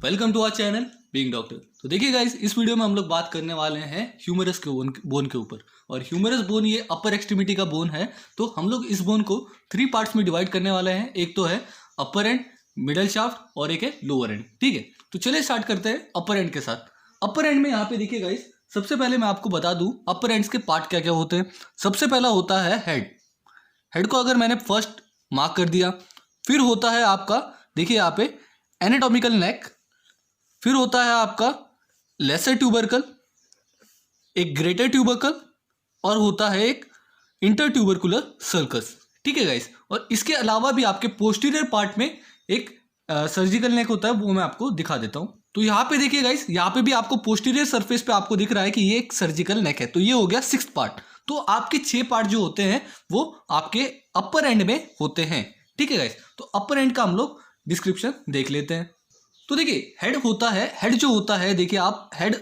Welcome to our channel being doctor. तो देखिए guys, इस वीडियो में हम लोग बात करने वाले हैं ह्यूमरस के बोन के ऊपर। और ह्यूमरस बोन ये अपर एक्सट्रीमिटी का बोन है। तो हम लोग इस बोन को 3 पार्ट्स में डिवाइड करने वाले हैं। एक तो है अपर एंड, मिडल शाफ्ट और एक है लोअर एंड। ठीक है, तो चलिए स्टार्ट करते हैं अपर एंड के साथ। अपर एंड में यहाँ पे देखिए गाइस, सबसे पहले मैं आपको बता दूं अपर एंड्स के पार्ट क्या क्या होते हैं। सबसे पहला होता है हेड। हेड को अगर मैंने फर्स्ट मार्क कर दिया, फिर होता है आपका, देखिए यहाँ पे एनाटॉमिकल नेक, फिर होता है आपका लेसर ट्यूबरकल, एक ग्रेटर ट्यूबरकल और होता है एक इंटर ट्यूबरकुलर सर्कस। ठीक है गाइस, और इसके अलावा भी आपके पोस्टीरियर पार्ट में एक सर्जिकल नेक होता है, वो मैं आपको दिखा देता हूं। तो यहाँ पे देखिए गाइस, यहाँ पे भी आपको पोस्टीरियर सरफेस पे आपको दिख रहा है कि ये एक सर्जिकल नेक है। तो ये हो गया 6th पार्ट। तो आपके 6 पार्ट जो होते हैं वो आपके अपर एंड में होते हैं। ठीक है गाइस, तो अपर एंड का हम लोग डिस्क्रिप्शन देख लेते हैं। तो देखिए हेड होता है, हेड जो होता है, देखिए आप हेड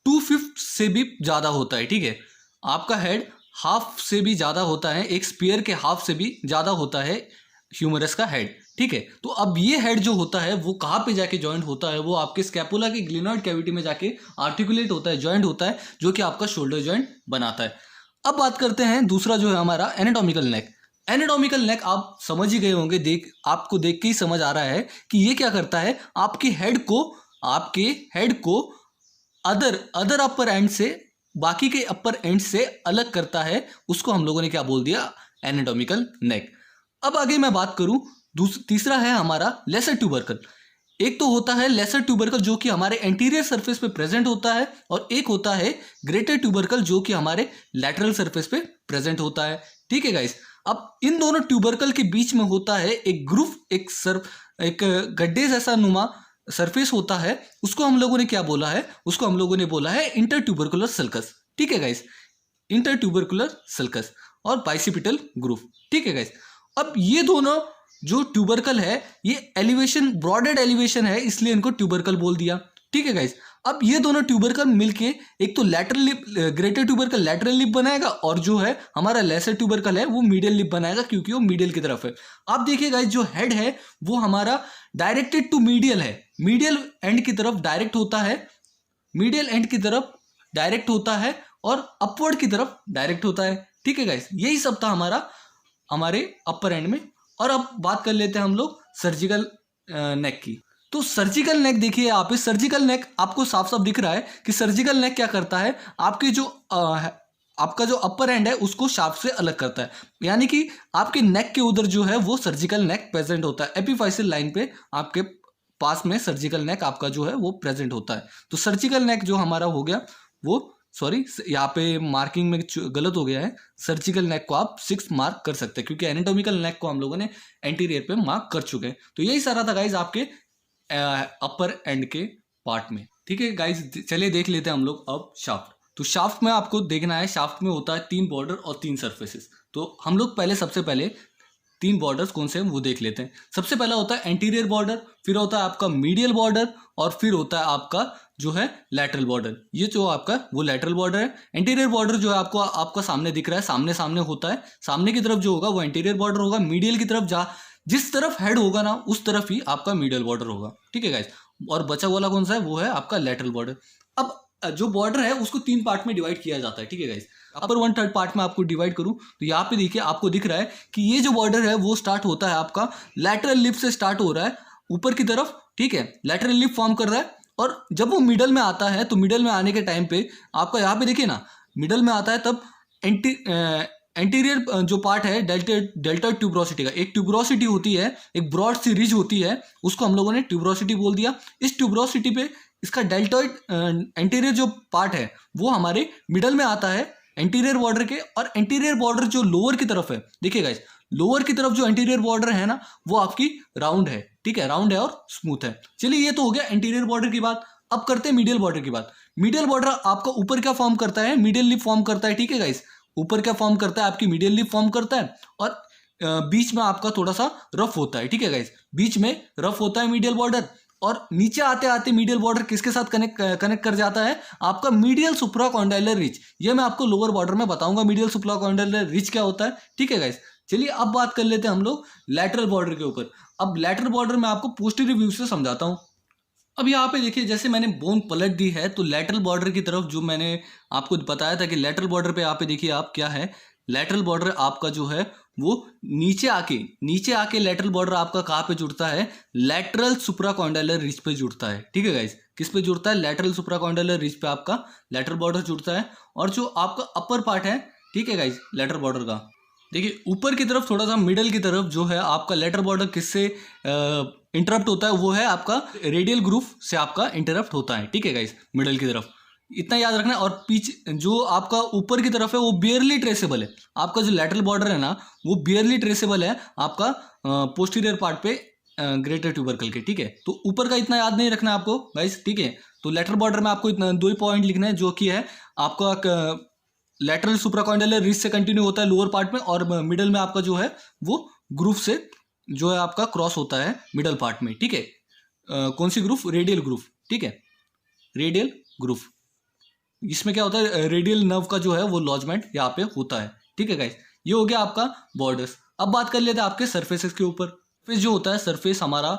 2/5 से भी ज़्यादा होता है। ठीक है, आपका हेड हाफ से भी ज़्यादा होता है, एक स्पीयर के हाफ से भी ज़्यादा होता है ह्यूमरस का हेड। ठीक है, तो अब ये हेड जो होता है वो कहाँ पे जाके जॉइंट होता है, वो आपके स्कैपुला की ग्लिनॉइड कैविटी में जाके आर्टिकुलेट होता है, जॉइंट होता है, जो कि आपका शोल्डर जॉइंट बनाता है। अब बात करते हैं दूसरा जो है हमारा एनाटॉमिकल नेक। एनाटॉमिकल नेक आप समझ ही गए होंगे, आपको देख के ही समझ आ रहा है कि ये क्या करता है, आपके हेड को अदर अपर एंड से, बाकी के अपर एंड से अलग करता है। उसको हम लोगों ने क्या बोल दिया, एनाटॉमिकल नेक। अब आगे मैं बात करूं, तीसरा है हमारा लेसर ट्यूबरकल। एक तो होता है लेसर ट्यूबरकल जो कि हमारे एंटीरियर सरफेस पे प्रेजेंट होता है, और एक होता है ग्रेटर ट्यूबरकल जो कि हमारे लैटरल सरफेस पे प्रेजेंट होता है। ठीक है गाइस, अब इन दोनों ट्यूबरकल के बीच में होता है एक ग्रूव, एक गड्ढे जैसा नुमा सरफेस होता है। उसको हम लोगों ने क्या बोला है, उसको हम लोगों ने बोला है इंटर ट्यूबरकुलर सल्कस। ठीक है गाइस, इंटर ट्यूबरकुलर सल्कस और बाइसिपिटल ग्रूव। ठीक है गाइस, अब ये दोनों जो ट्यूबरकल है, ये एलिवेशन, ब्रॉडेड एलिवेशन है, इसलिए इनको ट्यूबरकल बोल दिया। ठीक है गाइस, अब ये दोनों ट्यूबरकल मिलके एक तो lateral lip, greater tubercle lateral lip बनाएगा, और जो है हमारा लेसर ट्यूबरकल है वो मीडियल लिप बनाएगा, क्योंकि वो मीडियल की तरफ है। आप देखिए गाइस, जो हेड है वो हमारा डायरेक्टेड टू मीडियल है, मीडियल एंड की तरफ डायरेक्ट होता है, मीडियल एंड की तरफ डायरेक्ट होता है और अपवर्ड की तरफ डायरेक्ट होता है। ठीक है गाइस, यही सब था हमारे अपर एंड में। और अब बात कर लेते हैं हम लोग सर्जिकल नेक की। तो सर्जिकल नेक देखिए, यहाँ पे सर्जिकल नेक आपको साफ साफ दिख रहा है कि सर्जिकल नेक क्या करता है, आपके जो आपका जो अपर एंड है उसको शाफ्ट से अलग करता है। यानी कि आपके नेक के उधर जो है वो सर्जिकल नेक प्रेजेंट होता है, एपिफाइसियल लाइन पे आपके पास में सर्जिकल नेक आपका जो है वो प्रेजेंट होता है। तो सर्जिकल नेक जो हमारा हो गया वो, सॉरी यहाँ पे मार्किंग में गलत हो गया है, सर्जिकल नेक को आप 6 मार्क कर सकते हैं, क्योंकि एनाटॉमिकल नेक को हम लोगों ने एंटीरियर पे मार्क कर चुके हैं। तो यही सारा था गाइज आपके अपर एंड के पार्ट में। ठीक है गाइज, चलिए देख लेते हैं हम लोग अब शाफ्ट। तो शाफ्ट में आपको देखना है, शाफ्ट में होता है 3 बॉर्डर और 3 सरफेसेस। तो हम लोग सबसे पहले 3 बॉर्डर्स कौन से हैं वो देख लेते हैं। सबसे पहला होता है एंटीरियर बॉर्डर, फिर होता है आपका मीडियल बॉर्डर, और फिर होता है आपका जो है लैटरल बॉर्डर। ये जो आपका वो लैटरल बॉर्डर है। एंटीरियर बॉर्डर जो है आपका सामने दिख रहा है, सामने होता है, सामने की तरफ जो होगा वो एंटीरियर बॉर्डर होगा। मीडियल की तरफ जिस तरफ हेड होगा ना, उस तरफ ही आपका मीडियल बॉर्डर होगा। ठीक है गाइस, और बचा वाला कौन सा है, वो है आपका लैटरल बॉर्डर। अब जो बॉर्डर है उसको 3 पार्ट में डिवाइड किया जाता है। ठीक है गाइस, अपर 1/3 पार्ट में आपको डिवाइड करूं तो यहाँ पे देखिए, आपको दिख रहा है कि ये जो बॉर्डर है वो स्टार्ट होता है आपका लैटरल लिप से स्टार्ट हो रहा है ऊपर की तरफ। ठीक है, लैटरल लिप फॉर्म कर रहा है, और जब वो मिडल में आता है, तो मिडल में आने के टाइम पे आपका यहाँ पे देखिए ना, मिडल में आता है तब एंटीरियर जो पार्ट है डेल्टा ट्यूबरोसिटी का, एक ट्यूबरोसिटी होती है, एक ब्रॉड सी रिज होती है, उसको हम लोगों ने ट्यूबरोसिटी बोल दिया। इस ट्यूबरोसिटी पे इसका डेल्टॉइड एंटीरियर जो पार्ट है वो हमारे मिडल में आता है एंटीरियर बॉर्डर के। और एंटीरियर बॉर्डर जो लोअर की तरफ है, देखिए गाइस, लोअर की तरफ जो एंटीरियर बॉर्डर है ना, वो आपकी राउंड है। ठीक है, राउंड है और स्मूथ है। चलिए, ये तो हो गया एंटीरियर बॉर्डर की बात। अब करते हैं मीडियल बॉर्डर की बात। मीडियल बॉर्डर आपका ऊपर क्या फॉर्म करता है, मीडियल लिप फॉर्म करता है। ठीक है गाइस, ऊपर क्या फॉर्म करता है, आपकी मीडियल लिप फॉर्म करता है, और बीच में आपका थोड़ा सा रफ होता है, ठीक है गाइस, बीच में रफ होता है मीडियल बॉर्डर, और नीचे आते आते मीडियल बॉर्डर किसके साथ कनेक्ट कर जाता है, आपका मीडियल सुप्राकॉन्डाइलर रिज। ये मैं आपको लोअर बॉर्डर में बताऊंगा मीडियल सुप्राकॉन्डाइलर रिज क्या होता है, ठीक है गाइस। चलिए अब बात कर लेते हैं हम लोग लैटरल बॉर्डर के ऊपर। अब लैटरल बॉर्डर में आपको पोस्टीरियर व्यू से समझाता हूँ। अब यहाँ पे देखिए, जैसे मैंने बोन पलट दी है तो लैटरल बॉर्डर की तरफ, जो मैंने आपको बताया था कि लैटरल बॉर्डर पे यहाँ पे देखिए आप क्या है, लैटरल बॉर्डर आपका जो है वो नीचे आके लैटरल बॉर्डर आपका कहाँ पे जुड़ता है, लैटरल सुप्राकॉन्डाइलर रिज पे जुड़ता है, ठीक है गाइस। किस पे जुड़ता है, लैटरल सुप्राकॉन्डाइलर रिज पे आपका लैटरल बॉर्डर जुड़ता है। और जो आपका अपर पार्ट है, ठीक है गाइस, लैटरल बॉर्डर का, देखिए ऊपर की तरफ थोड़ा सा मिडल की तरफ जो है आपका लैटरल बॉर्डर किससे इंटरप्ट होता है, वो है आपका रेडियल ग्रूव से आपका इंटरप्ट होता है, ठीक है गाइस, मिडल की तरफ, इतना याद रखना है। और पीछे जो आपका ऊपर की तरफ है वो बियरली ट्रेसेबल है, आपका जो लैटरल बॉर्डर है ना वो बियरली ट्रेसेबल है आपका पोस्टीरियर पार्ट पे ग्रेटर ट्यूबरकल के, ठीक है। तो ऊपर का इतना याद नहीं रखना है आपको गाइस, ठीक है। तो लैटरल बॉर्डर में आपको इतना 2 ही पॉइंट लिखना है, जो कि है आपका लैटरल सुप्राकॉन्डाइलर रिज से कंटिन्यू होता है लोअर पार्ट में, और मिडल में आपका जो है वो ग्रूव से जो है आपका क्रॉस होता है मिडल पार्ट में, ठीक है। कौन सी ग्रूव, रेडियल ग्रूव, ठीक है, रेडियल ग्रूव। इसमें क्या होता है, रेडियल नर्व का जो है वो लॉजमेंट यहाँ पे होता है, ठीक है गाइस। ये हो गया आपका बॉर्डर्स। अब बात कर लेते हैं आपके सरफेसेस के ऊपर। सरफेस जो होता है, सरफेस हमारा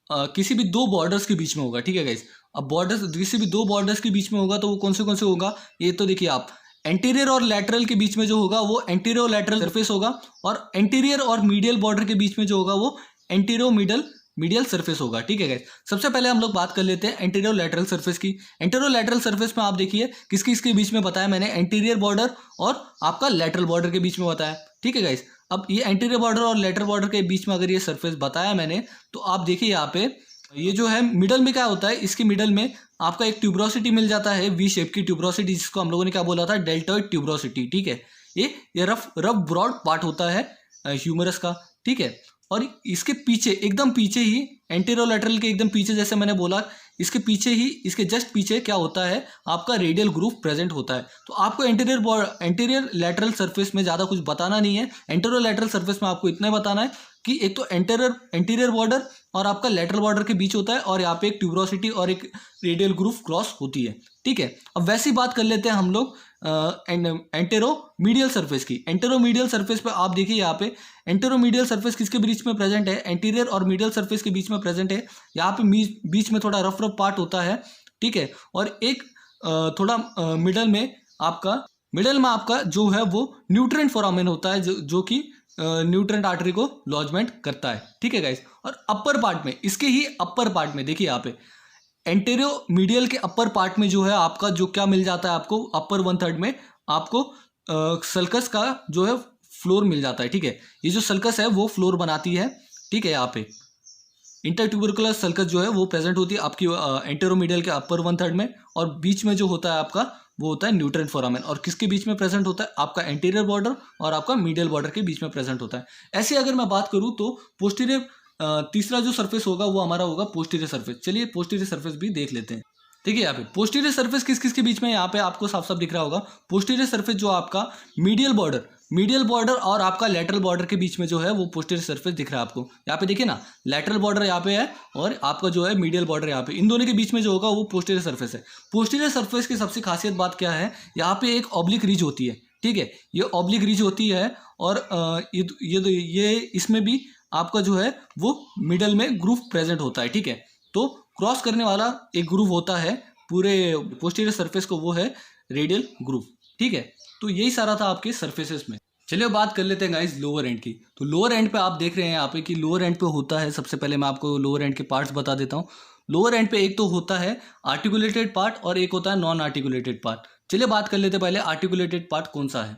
किसी भी 2 बॉर्डर्स के बीच में होगा, ठीक है गाइस। अब बॉर्डर्स किसी भी 2 बॉर्डर्स के बीच में होगा तो वो कौन से होगा, ये तो देखिए आप, एंटीरियर और लैटरल के बीच में जो होगा वो एंटीरियर और लैटरल सरफेस होगा, और एंटीरियर और मीडियल बॉर्डर के बीच में जो होगा वो एंटीरियर मीडियल सरफेस होगा, ठीक है गाइस। सबसे पहले हम लोग बात कर लेते हैं एंटीरियर लैटरल सरफेस की। एंटीरियर लैटरल सरफेस में आप देखिए किसके बीच में बताया मैंने, एंटीरियर बॉर्डर और आपका लैटरल बॉर्डर के बीच में बताया, ठीक है गाइस। अब ये एंटीरियर बॉर्डर और लैटरल बॉर्डर के बीच में अगर ये सरफेस बताया मैंने, तो आप देखिए यहाँ पे ये जो है मिडल में क्या होता है, इसके मिडल में आपका एक ट्यूबरोसिटी मिल जाता है, वी शेप की ट्यूबरोसिटी, जिसको हम लोगों ने क्या बोला था, डेल्टॉइड ट्यूबरोसिटी, ठीक है। ये रफ ब्रॉड पार्ट होता है ह्यूमरस का, ठीक है। और इसके पीछे, एकदम पीछे ही, एंटीरियर लैटरल के एकदम पीछे, जैसे मैंने बोला, इसके पीछे ही, इसके जस्ट पीछे क्या होता है, आपका रेडियल ग्रूव प्रेजेंट होता है। तो आपको एंटीरियर लैटरल सरफेस में ज़्यादा कुछ बताना नहीं है। एंटीरियर लैटरल सरफेस में आपको इतना बताना है कि एक तो एंटीरियर बॉर्डर और आपका लैटरल बॉर्डर के बीच होता है, और यहाँ पे एक ट्यूबरोसिटी और एक रेडियल ग्रूव क्रॉस होती है, ठीक है। अब वैसी बात कर लेते हैं हम लोग एंटेरोमीडियल सरफेस की। एंटेरोमीडियल सरफेस पे आप देखिए यहाँ पे एंटेरोमीडियल सरफेस किसके बीच में प्रेजेंट है, एंटीरियर और मीडियल सरफेस के बीच में प्रेजेंट है। यहाँ पे बीच में थोड़ा रफ पार्ट होता है, ठीक है। और एक थोड़ा मिडल में आपका जो है वो न्यूट्रिएंट फोरामेन होता है, जो कि न्यूट्रिएंट आर्टरी को लॉजमेंट करता है, ठीक है गाइस। और अपर पार्ट में, इसके ही अपर पार्ट में देखिए यहाँ पे एंटेरियो मीडियल के अपर पार्ट में जो है आपका जो क्या मिल जाता है, आपको अपर 1/3 में आपको सल्कस का जो है फ्लोर मिल जाता है, ठीक है। ये जो सल्कस है वो फ्लोर बनाती है, ठीक है। यहाँ पे इंटरट्यूबरकुलर सल्कस जो है वो प्रेजेंट होती है आपकी एंटेरोमीडियल के अपर 1/3 में, और बीच में जो होता है आपका वो होता है न्यूट्रिएंट फोरामेन। और किसके बीच में प्रेजेंट होता है, आपका एंटीरियर बॉर्डर और आपका मीडियल बॉर्डर के बीच में प्रेजेंट होता है। ऐसे अगर मैं बात करूँ तो पोस्टीरियर तीसरा जो सरफेस होगा वो हमारा होगा पोस्टीरियर सरफेस। चलिए पोस्टीरियर सरफेस भी देख लेते हैं। देखिए यहाँ पे पोस्टीरियर सरफेस किस के बीच में, यहाँ पे आपको साफ साफ दिख रहा होगा। पोस्टीरियर सरफेस जो आपका मीडियल बॉर्डर और आपका लैटरल बॉर्डर के बीच में जो है वो पोस्टीरियर सरफेस दिख रहा है आपको। यहाँ पे देखिए ना, लैटरल बॉर्डर यहाँ पे है और आपका जो है मीडियल बॉर्डर यहाँ पे, इन दोनों के बीच में जो होगा वो पोस्टीरियर सरफेस है। पोस्टीरियर सरफेस की सबसे खासियत बात क्या है, यहाँ पे एक ऑब्लिक रिज होती है, ठीक है। ये ऑब्लिक रिज होती है और ये इसमें भी आपका जो है वो मिडल में ग्रूव प्रेजेंट होता है, ठीक है। तो क्रॉस करने वाला एक ग्रूव होता है पूरे पोस्टीरियर सरफेस को, वो है रेडियल ग्रूव, ठीक है। तो यही सारा था आपके सरफेसेस में। चलिए बात कर लेते हैं गाइस लोअर एंड की। तो लोअर एंड पे आप देख रहे हैं यहाँ पे कि लोअर एंड पे होता है, सबसे पहले मैं आपको लोअर एंड के पार्ट्स बता देता हूँ। लोअर एंड पे एक तो होता है आर्टिकुलेटेड पार्ट और एक होता है नॉन आर्टिकुलेटेड पार्ट। चलिए बात कर लेते हैं पहले आर्टिकुलेटेड पार्ट कौन सा है।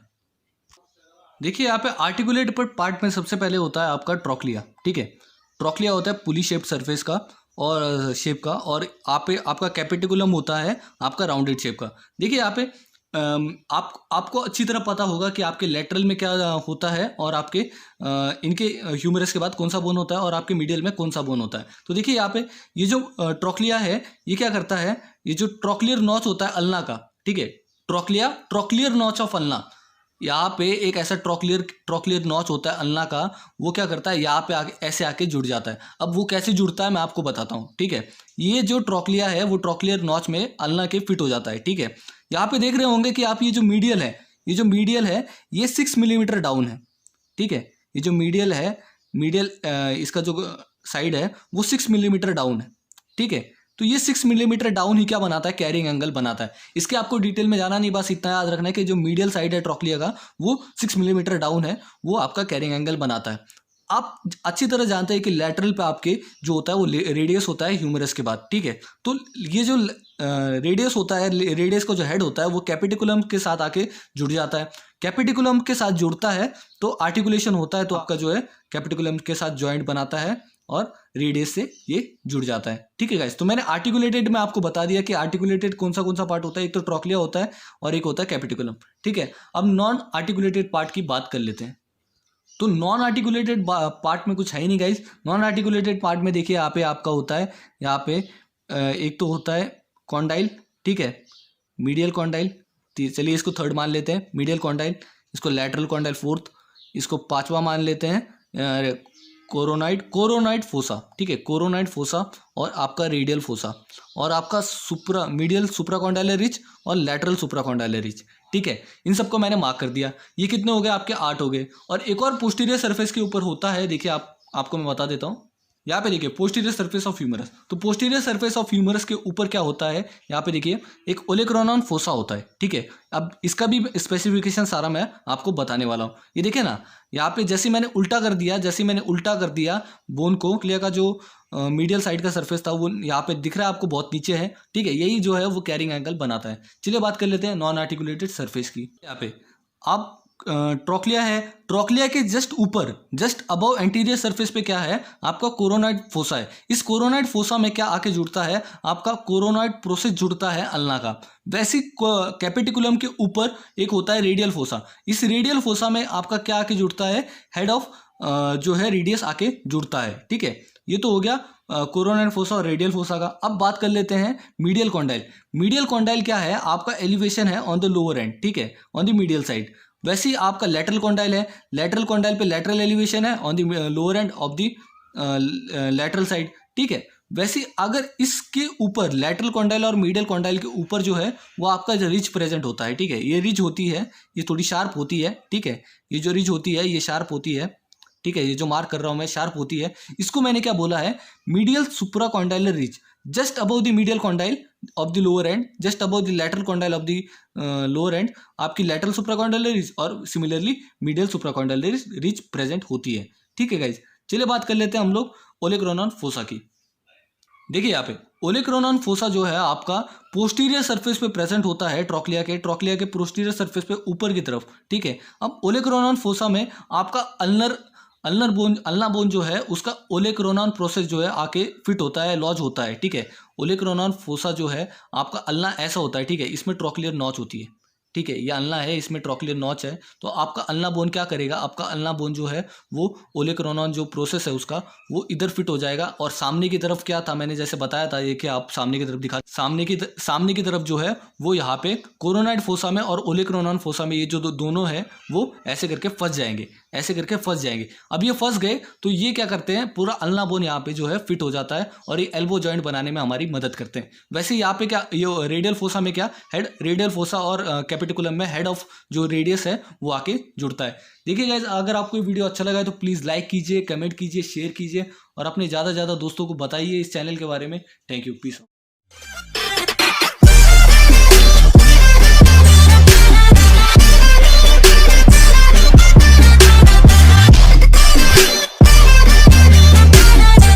देखिए यहाँ पे आर्टिकुलेटेड पार्ट में सबसे पहले होता है आपका ट्रोक्लिया, ठीक है। ट्रोक्लिया होता है पुली शेप सरफेस का और शेप का, और आपका कैपिटिकुलम होता है आपका राउंडेड शेप का। देखिए यहाँ पे आपको अच्छी तरह पता होगा कि आपके लेटरल में क्या होता है और आपके इनके ह्यूमरस के बाद कौन सा बोन होता है और आपके मीडियल में कौन सा बोन होता है। तो देखिए यहाँ पे ये जो ट्रोक्लिया है ये क्या करता है, ये जो ट्रोक्लियर नॉच होता है अल्ना का, ठीक है, ट्रोक्लियर नॉच ऑफ अल्ना, यहाँ पे एक ऐसा ट्रोक्लियर नॉच होता है अल्ना का, वो क्या करता है यहाँ पे आके ऐसे आके जुड़ जाता है। अब वो कैसे जुड़ता है मैं आपको बताता हूँ, ठीक है। ये जो ट्रोक्लिया है वो ट्रोक्लियर नॉच में अल्ना के फिट हो जाता है, ठीक है। यहाँ पे देख रहे होंगे कि आप ये जो मीडियल है ये 6 मिलीमीटर डाउन है, ठीक है। ये जो मीडियल है, इसका जो साइड है वो 6 मिलीमीटर डाउन है, ठीक है। तो ये 6 मिलीमीटर डाउन ही क्या बनाता है, कैरिंग एंगल बनाता है। इसके आपको डिटेल में जाना नहीं, बस इतना याद रखना है कि जो मीडियल साइड है ट्रोक्लिया का वो 6 मिलीमीटर डाउन है, वो आपका कैरिंग एंगल बनाता है। आप अच्छी तरह जानते हैं कि लैटरल पे आपके जो होता है वो रेडियस होता है ह्यूमरस के बाद, ठीक है। तो ये जो रेडियस होता है, रेडियस का जो हेड होता है वो कैपिटिकुलम के साथ आके जुड़ जाता है। कैपिटिकुलम के साथ जुड़ता है तो आर्टिकुलेशन होता है, तो आपका जो है कैपिटिकुलम के साथ जॉइंट बनाता है और रेडियस से ये जुड़ जाता है, ठीक है गाइस। तो मैंने आर्टिकुलेटेड में आपको बता दिया कि आर्टिकुलेटेड कौन सा पार्ट होता है, एक तो ट्रोक्लिया होता है और एक होता है कैपिटिकुलम, ठीक है। अब नॉन आर्टिकुलेटेड पार्ट की बात कर लेते हैं। तो नॉन आर्टिकुलेटेड पार्ट में कुछ है ही नहीं गाइस। नॉन आर्टिकुलेटेड पार्ट में देखिए यहाँ पे आपका होता है, यहाँ पे एक तो होता है कॉन्डाइल, ठीक है, मीडियल कॉन्डाइल, चलिए इसको थर्ड मान लेते हैं मीडियल कॉन्डाइल, इसको लैटरल कॉन्डाइल फोर्थ, इसको पांचवा मान लेते हैं कोरोनाइड फोसा, ठीक है, कोरोनाइड फोसा और आपका रेडियल फोसा और आपका मीडियल सुप्राकॉन्डाइलर रिच और लैटरल सुप्राकॉन्डाइलर रिच, ठीक है। इन सबको मैंने मार्क कर दिया। ये कितने हो गए आपके, 8 हो गए। और एक और पोस्टीरियर सरफेस के ऊपर होता है, देखिए आपको मैं बता देता हूँ। यहाँ पे देखिए पोस्टीरियर सरफेस ऑफ ह्यूमरस, तो पोस्टीरियर सरफेस ऑफ ह्यूमरस के ऊपर क्या होता है, यहाँ पे देखिए एक ओलेक्रोनॉन फोसा होता है, ठीक है। अब इसका भी स्पेसिफिकेशन सारा मैं आपको बताने वाला हूँ। ये देखिए ना, यहाँ पे जैसे मैंने उल्टा कर दिया बोन को, क्लियर का जो मीडियल साइड का सरफेस था वो यहाँ पे दिख रहा है आपको बहुत नीचे है, ठीक है। यही जो है वो कैरिंग एंगल बनाता है। चलिए बात कर लेते हैं नॉन आर्टिकुलेटेड सरफेस की। यहाँ पे आप ट्रोक्लिया है, ट्रोक्लिया के जस्ट अबव एंटीरियर सरफेस पे क्या है, आपका कोरोनाइड फोसा है। इस कोरोनाइड फोसा में क्या आके जुड़ता है, आपका कोरोनाइड प्रोसेस जुड़ता है अल्ना का। वैसे कैपिटिकुलम के ऊपर एक होता है रेडियल फोसा। इस रेडियल फोसा में आपका क्या आके जुड़ता है, हेड ऑफ जो है रेडियस आके जुड़ता है, ठीक है। ये तो हो गया कोरोनाइड फोसा और रेडियल फोसा का। अब बात कर लेते हैं मीडियल कॉन्डाइल। मीडियल कॉन्डाइल क्या है, आपका एलिवेशन है ऑन द लोअर एंड, ठीक है, ऑन द मीडियल साइड। वैसे ही आपका लेटरल कॉन्डाइल है, लेटरल कॉन्डाइल पे लेटरल एलिवेशन है on the lower end of the lateral side, ठीक है। वैसे अगर इसके ऊपर लेटरल कॉन्डाइल और मीडियल कॉन्डाइल के ऊपर जो है वो आपका जो रिज प्रेजेंट होता है, ठीक है। ये रिज होती है, ये थोड़ी शार्प होती है, ठीक है। ये जो रिज होती है ये शार्प होती है, ठीक है। ये जो मार्क कर रहा हूँ मैं शार्प होती है। इसको मैंने क्या बोला है, medial supracondylar ridge, just above the medial condyle of the lower end, just above the lateral condyle of the lower end, आपकी लेटरल सुप्राकॉन्डाइलर रिज और similarly medial supracondylar ridge present होती है, ठीक है गाइज। चलिए बात कर लेते हैं हम लोग ओलेक्रोनॉन फोसा की। देखिए यहाँ पे ओलेक्रोनॉन फोसा जो है आपका पोस्टीरियर सरफेस पे प्रेजेंट होता है, ट्रोक्लिया के पोस्टीरियर सरफेस पे ऊपर की तरफ, ठीक है। अब ओलेक्रोनॉन फोसा में आपका अल्ना बोन जो है उसका ओलेक्रोनॉन प्रोसेस जो है आके फिट होता है, लॉज होता है, ठीक है। ओलेक्रोनॉन फोसा जो है आपका अल्ना ऐसा होता है, ठीक है। इसमें ट्रोक्लियर नॉच होती है, ठीक है। ये अल्ना है, इसमें ट्रोक्लियर नॉच है। तो आपका अल्ना बोन क्या करेगा, आपका अल्ना बोन जो है वो ओलेक्रोनॉन जो प्रोसेस है उसका वो इधर फिट हो जाएगा। और सामने की तरफ क्या था, मैंने जैसे बताया था, ये कि आप सामने की तरफ दिखा, सामने की तरफ जो है वो यहाँ पे कोरोनाइड फोसा में और ओलेक्रोनॉन फोसा में ये जो दोनों है वो ऐसे करके फंस जाएंगे, ऐसे करके फंस जाएंगे। अब ये फंस गए तो ये क्या करते हैं, पूरा अल्ना बोन यहाँ पे जो है फिट हो जाता है और ये एल्बो जॉइंट बनाने में हमारी मदद करते हैं। वैसे यहाँ पे क्या, ये रेडियल फोसा में क्या, हेड रेडियल फोसा और कैपिटिकुलम में हेड ऑफ जो रेडियस है वो आके जुड़ता है। देखिए गाइस, अगर आपको ये वीडियो अच्छा लगा है तो प्लीज़ लाइक कीजिए, कमेंट कीजिए, शेयर कीजिए और अपने ज़्यादा से ज़्यादा दोस्तों को बताइए इस चैनल के बारे में। Thank you, piece.